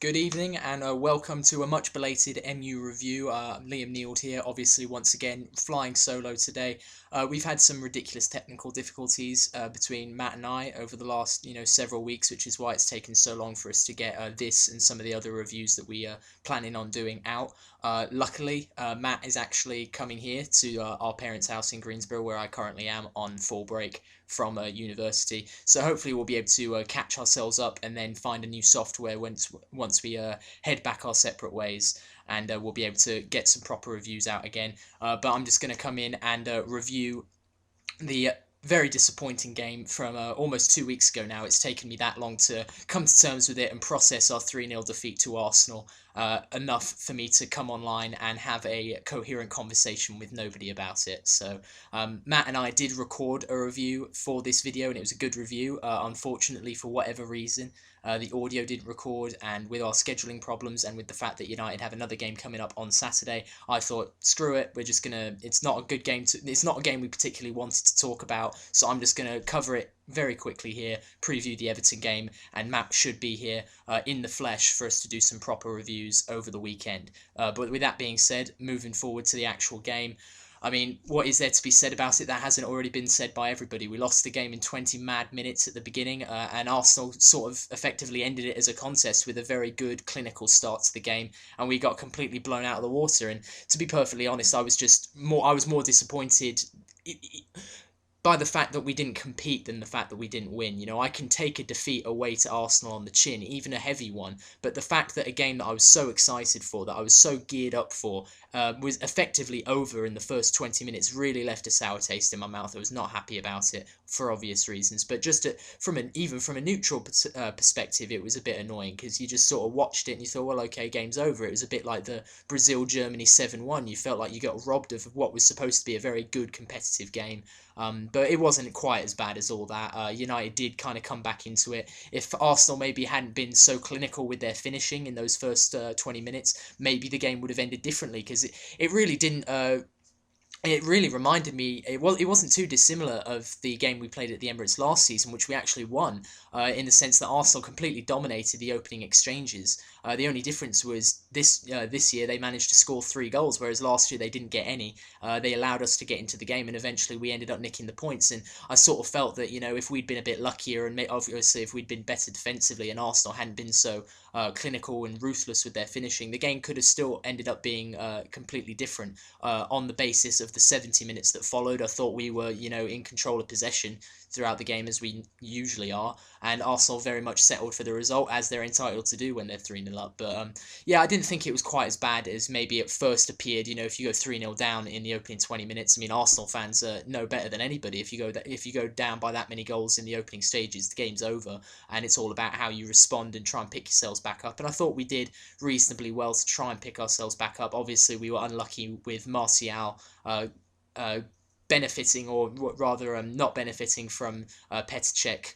Good evening and welcome to a much belated MU review. Liam Neild here, obviously once again flying solo today. We've had some ridiculous technical difficulties between Matt and I over the last several weeks, which is why it's taken so long for us to get this and some of the other reviews that we are planning on doing out. Luckily, Matt is actually coming here to our parents' house in Greensboro, where I currently am on fall break from university. So hopefully we'll be able to catch ourselves up and then find a new software once we head back our separate ways, and we'll be able to get some proper reviews out again. But I'm just going to come in and review the very disappointing game from almost 2 weeks ago now. It's taken me that long to come to terms with it and process our 3-0 defeat to Arsenal, enough for me to come online and have a coherent conversation with nobody about it. So Matt and I did record a review for this video, and it was a good review. Unfortunately, for whatever reason, the audio didn't record, and with our scheduling problems and with the fact that United have another game coming up on Saturday, I thought, screw it, we're just gonna, it's not a good game it's not a game we particularly wanted to talk about, so I'm just gonna cover it very quickly here, preview the Everton game, and Matt should be here in the flesh for us to do some proper reviews over the weekend. But with that being said, moving forward to the actual game, I mean, what is there to be said about it that hasn't already been said by everybody? We lost the game in 20 mad minutes at the beginning, and Arsenal sort of effectively ended it as a contest with a very good clinical start to the game, and we got completely blown out of the water. And to be perfectly honest, I was more disappointed by the fact that we didn't compete than the fact that we didn't win. You know, I can take a defeat away to Arsenal on the chin, even a heavy one, but the fact that a game that I was so excited for, that I was so geared up for, was effectively over in the first 20 minutes really left a sour taste in my mouth. I was not happy about it for obvious reasons, but just even from a neutral perspective, it was a bit annoying because you just sort of watched it and you thought, well, okay, game's over. It was a bit like the Brazil-Germany 7-1. You felt like you got robbed of what was supposed to be a very good competitive game. But it wasn't quite as bad as all that. United did kind of come back into it. If Arsenal maybe hadn't been so clinical with their finishing in those first 20 minutes, maybe the game would have ended differently, because it really didn't. It really reminded me, it wasn't too dissimilar of the game we played at the Emirates last season, which we actually won, in the sense that Arsenal completely dominated the opening exchanges. The only difference was this year they managed to score 3 goals, whereas last year they didn't get any. They allowed us to get into the game, and eventually we ended up nicking the points. And I sort of felt that, if we'd been a bit luckier, and obviously if we'd been better defensively and Arsenal hadn't been so clinical and ruthless with their finishing, the game could have still ended up being completely different. On the basis of the 70 minutes that followed, I thought we were, in control of possession throughout the game, as we usually are, and Arsenal very much settled for the result, as they're entitled to do when they're 3-0 up. But yeah, I didn't think it was quite as bad as maybe it first appeared. If you go 3-0 down in the opening 20 minutes, I mean, Arsenal fans know better than anybody. If you go down by that many goals in the opening stages, the game's over, and it's all about how you respond and try and pick yourselves back up. And I thought we did reasonably well to try and pick ourselves back up. Obviously, we were unlucky with Martial benefiting, or rather not benefiting from Petr Cech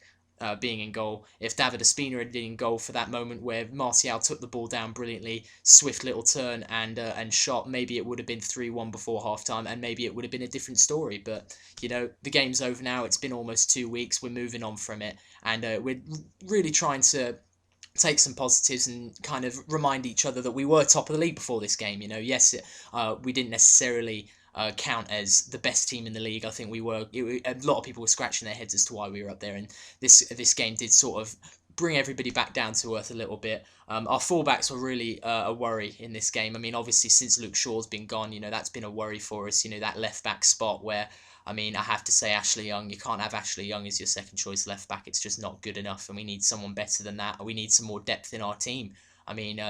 being in goal. If David Ospina had been in goal for that moment where Martial took the ball down brilliantly, swift little turn and shot, maybe it would have been 3-1 before half-time, and maybe it would have been a different story. But, the game's over now. It's been almost 2 weeks. We're moving on from it, and we're really trying to take some positives and kind of remind each other that we were top of the league before this game. Yes, we didn't necessarily count as the best team in the league. I think we were. A lot of people were scratching their heads as to why we were up there, and this game did sort of bring everybody back down to earth a little bit. Our fullbacks were really a worry in this game. I mean, obviously since Luke Shaw's been gone, that's been a worry for us. That left back spot where, I mean, I have to say Ashley Young. You can't have Ashley Young as your second choice left back. It's just not good enough, and we need someone better than that. We need some more depth in our team. I mean,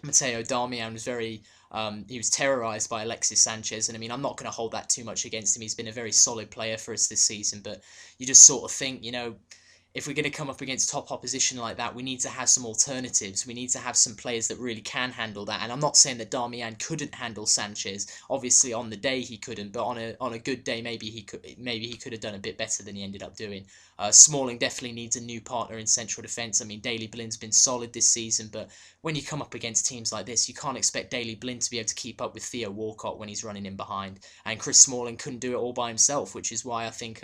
Mateo Darmian was he was terrorised by Alexis Sanchez, and I mean, I'm not going to hold that too much against him. He's been a very solid player for us this season, but you just sort of think, if we're going to come up against top opposition like that, we need to have some alternatives. We need to have some players that really can handle that. And I'm not saying that Darmian couldn't handle Sanchez. Obviously, on the day he couldn't, but on a good day, maybe he could have done a bit better than he ended up doing. Smalling definitely needs a new partner in central defence. I mean, Daley Blind's been solid this season, but when you come up against teams like this, you can't expect Daley Blind to be able to keep up with Theo Walcott when he's running in behind. And Chris Smalling couldn't do it all by himself, which is why I think,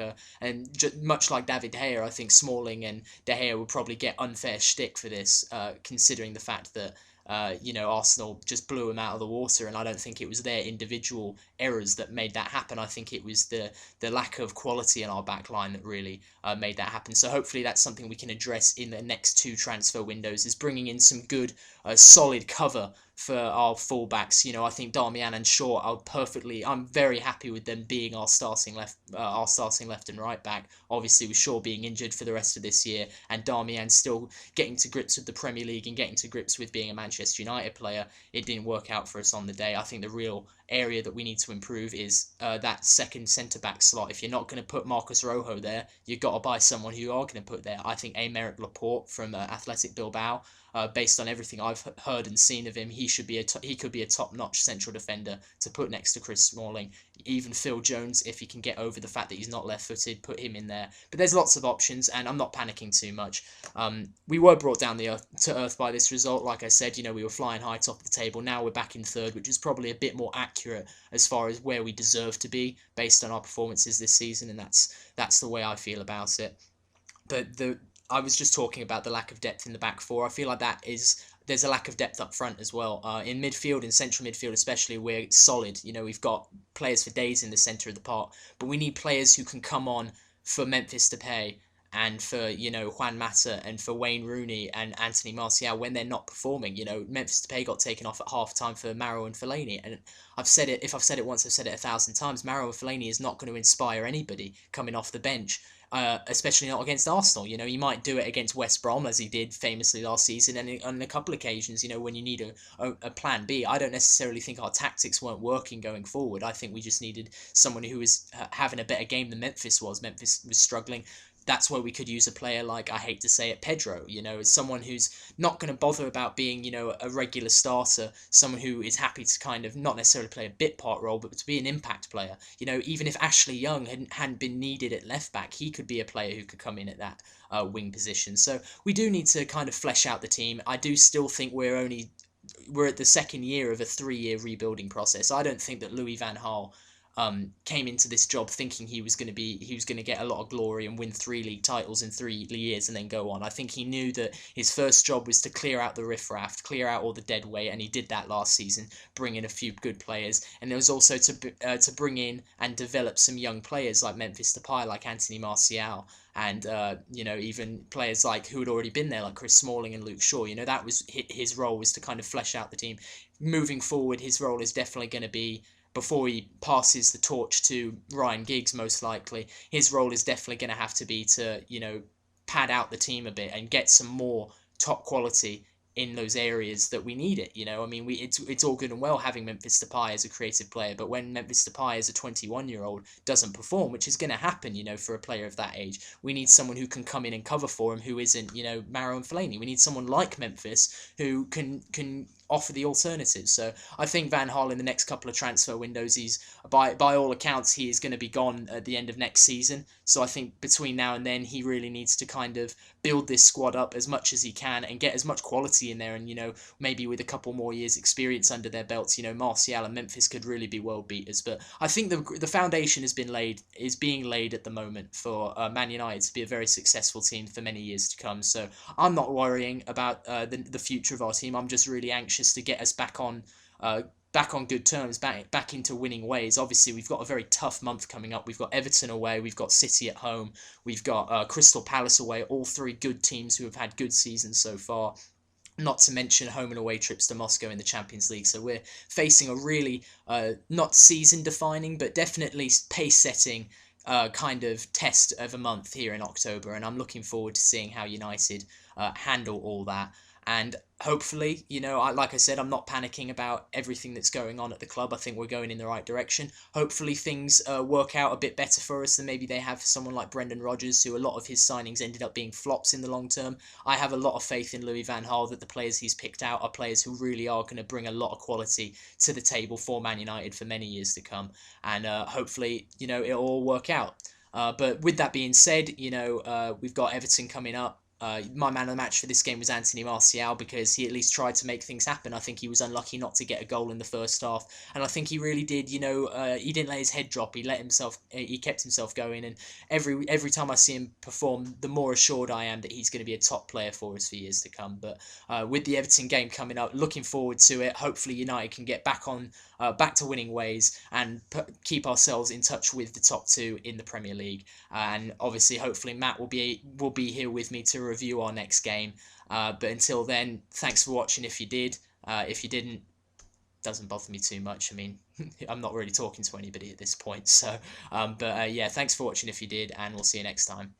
much like David De Gea, I think Smalling Smalling and De Gea will probably get unfair shtick for this, considering the fact that Arsenal just blew them out of the water, and I don't think it was their individual errors that made that happen. I think it was the lack of quality in our back line that really made that happen. So hopefully that's something we can address in the next two transfer windows, is bringing in some good, solid cover for our fullbacks. I think Darmian and Shaw are perfectly. I'm very happy with them being our starting left and right back. Obviously, with Shaw being injured for the rest of this year, and Darmian still getting to grips with the Premier League and getting to grips with being a Manchester United player, it didn't work out for us on the day. I think the real area that we need to improve is that second centre back slot. If you're not going to put Marcus Rojo there, you've got to buy someone who you are going to put there. I think Emerick Laporte from Athletic Bilbao. Based on everything I've heard and seen of him, he could be a top-notch central defender to put next to Chris Smalling. Even Phil Jones, if he can get over the fact that he's not left-footed, put him in there. But there's lots of options, and I'm not panicking too much. We were brought down to earth by this result. Like I said, we were flying high top of the table. Now we're back in third, which is probably a bit more accurate as far as where we deserve to be based on our performances this season, and that's the way I feel about it. But I was just talking about the lack of depth in the back four. I feel like there's a lack of depth up front as well. In midfield, in central midfield especially, we're solid. We've got players for days in the centre of the park, but we need players who can come on for Memphis Depay and for Juan Mata and for Wayne Rooney and Anthony Martial when they're not performing. Memphis Depay got taken off at half time for Maro and Fellaini, and if I've said it once, I've said it 1,000 times. Maro and Fellaini is not going to inspire anybody coming off the bench. Especially not against Arsenal. He might do it against West Brom, as he did famously last season, and on a couple of occasions, when you need a plan B. I don't necessarily think our tactics weren't working going forward. I think we just needed someone who was having a better game than Memphis was. Memphis was struggling. That's where we could use a player like, I hate to say it, Pedro, as someone who's not going to bother about being, a regular starter, someone who is happy to kind of not necessarily play a bit part role, but to be an impact player. Even if Ashley Young hadn't been needed at left back, he could be a player who could come in at that wing position. So we do need to kind of flesh out the team. I do still think we're at the second year of a 3-year rebuilding process. I don't think that Louis van Gaal came into this job thinking he was going to get a lot of glory and win 3 league titles in 3 years and then go on. I think he knew that his first job was to clear out the riffraff, clear out all the dead weight, and he did that last season, bring in a few good players. And there was also to bring in and develop some young players like Memphis Depay, like Anthony Martial, and even players like who had already been there, like Chris Smalling and Luke Shaw. That was his role, was to kind of flesh out the team. Moving forward, his role is definitely going to be, before he passes the torch to Ryan Giggs, most likely, his role is definitely going to have to be to, pad out the team a bit and get some more top quality in those areas that we need it. It's all good and well having Memphis Depay as a creative player, but when Memphis Depay as a 21-year-old doesn't perform, which is going to happen, for a player of that age, we need someone who can come in and cover for him who isn't, Maro and Fellaini. We need someone like Memphis who can offer the alternatives. So I think Van Gaal in the next couple of transfer windows, he's by all accounts he is going to be gone at the end of next season. So I think between now and then he really needs to kind of build this squad up as much as he can and get as much quality in there. And maybe with a couple more years experience under their belts, Martial and Memphis could really be world beaters. But I think the foundation is being laid at the moment for Man United to be a very successful team for many years to come. So I'm not worrying about the future of our team. I'm just really anxious to get us back on good terms, back into winning ways. Obviously, we've got a very tough month coming up. We've got Everton away, we've got City at home, we've got Crystal Palace away. All 3 good teams who have had good seasons so far. Not to mention home and away trips to Moscow in the Champions League. So we're facing a really not season-defining, but definitely pace-setting kind of test of a month here in October. And I'm looking forward to seeing how United handle all that. And hopefully, like I said, I'm not panicking about everything that's going on at the club. I think we're going in the right direction. Hopefully things work out a bit better for us than maybe they have for someone like Brendan Rodgers, who a lot of his signings ended up being flops in the long term. I have a lot of faith in Louis van Gaal that the players he's picked out are players who really are going to bring a lot of quality to the table for Man United for many years to come. And hopefully, it'll all work out. But with that being said, we've got Everton coming up. My man of the match for this game was Anthony Martial because he at least tried to make things happen. I think he was unlucky not to get a goal in the first half, and I think he really did. He didn't let his head drop. He kept himself going, and every time I see him perform, the more assured I am that he's going to be a top player for us for years to come. But with the Everton game coming up, looking forward to it. Hopefully, United can get back to winning ways and keep ourselves in touch with the top two in the Premier League. And obviously, hopefully, Matt will be here with me to review our next game. But until then, thanks for watching. If you did, if you didn't, doesn't bother me too much. I mean, I'm not really talking to anybody at this point. So, but yeah, thanks for watching if you did, and we'll see you next time.